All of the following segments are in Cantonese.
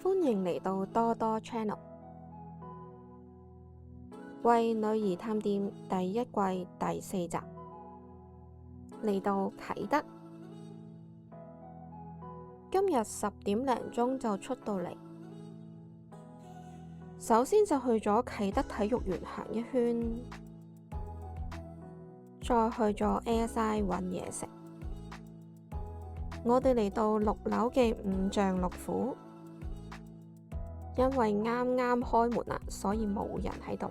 歡迎嚟到多多 Channel， 為女兒探店第一季第4集，嚟到啟德，今日10點零鐘就出到嚟。首先就去咗啟德體育園行一圈，再去咗 ASI 揾嘢食。我哋嚟到6樓嘅五臟六腑，因為啱啱開門啦，所以冇人喺度。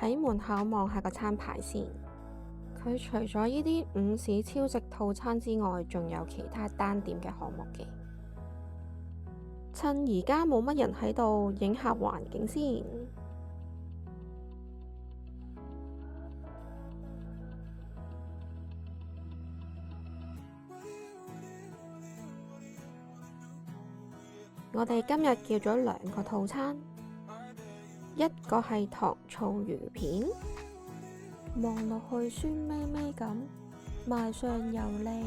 喺門口望下個餐牌先，佢除咗呢啲午市超值套餐之外，仲有其他單點嘅項目嘅。趁而家冇乜人喺度，影下環境先。我哋今日叫咗2個套餐，一個係糖醋魚片，望落去酸咪咪咁，賣相又靚。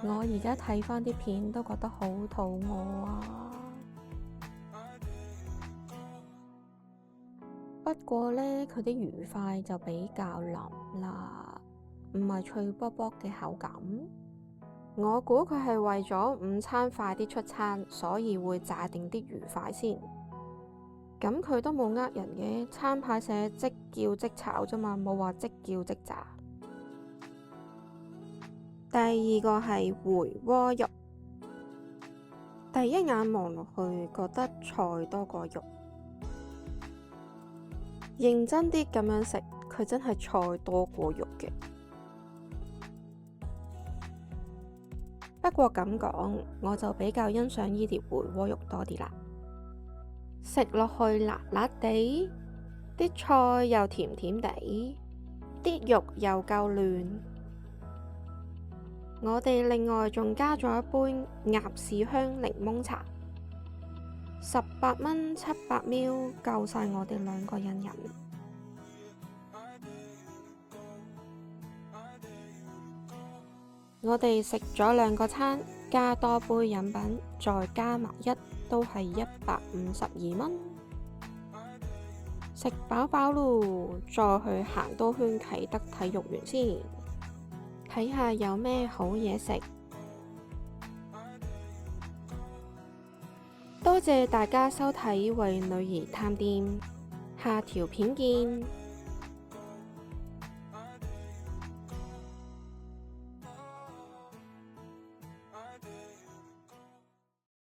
我而家睇返啲片都覺得好肚餓啊！不過呢，佢啲魚塊就比較腍啦，唔係脆卜卜嘅口感。我估佢係為咗午餐快啲出餐，所以會炸定啲魚塊先。咁佢都冇呃人嘅，餐牌寫即叫即炒啫嘛，冇話即叫即炸。第二個係回鍋肉，第一眼望落去覺得菜多過肉，認真啲咁樣食，佢真係菜多過肉嘅。不過咁講，我就比較欣賞呢碟回鍋肉多啲啦，食落去辣辣地，啲菜又甜甜地，啲肉又夠嫩。我哋另外仲加咗一杯鴨屎香檸檬茶，18蚊700ml，夠晒我哋2個人飲。我哋食咗2個餐，加多杯飲品，再加埋都係152蚊。食飽飽嚕，再去行多圈啟德體育園先，睇下有咩好嘢食。多謝大家收睇為女兒探店，下條片見。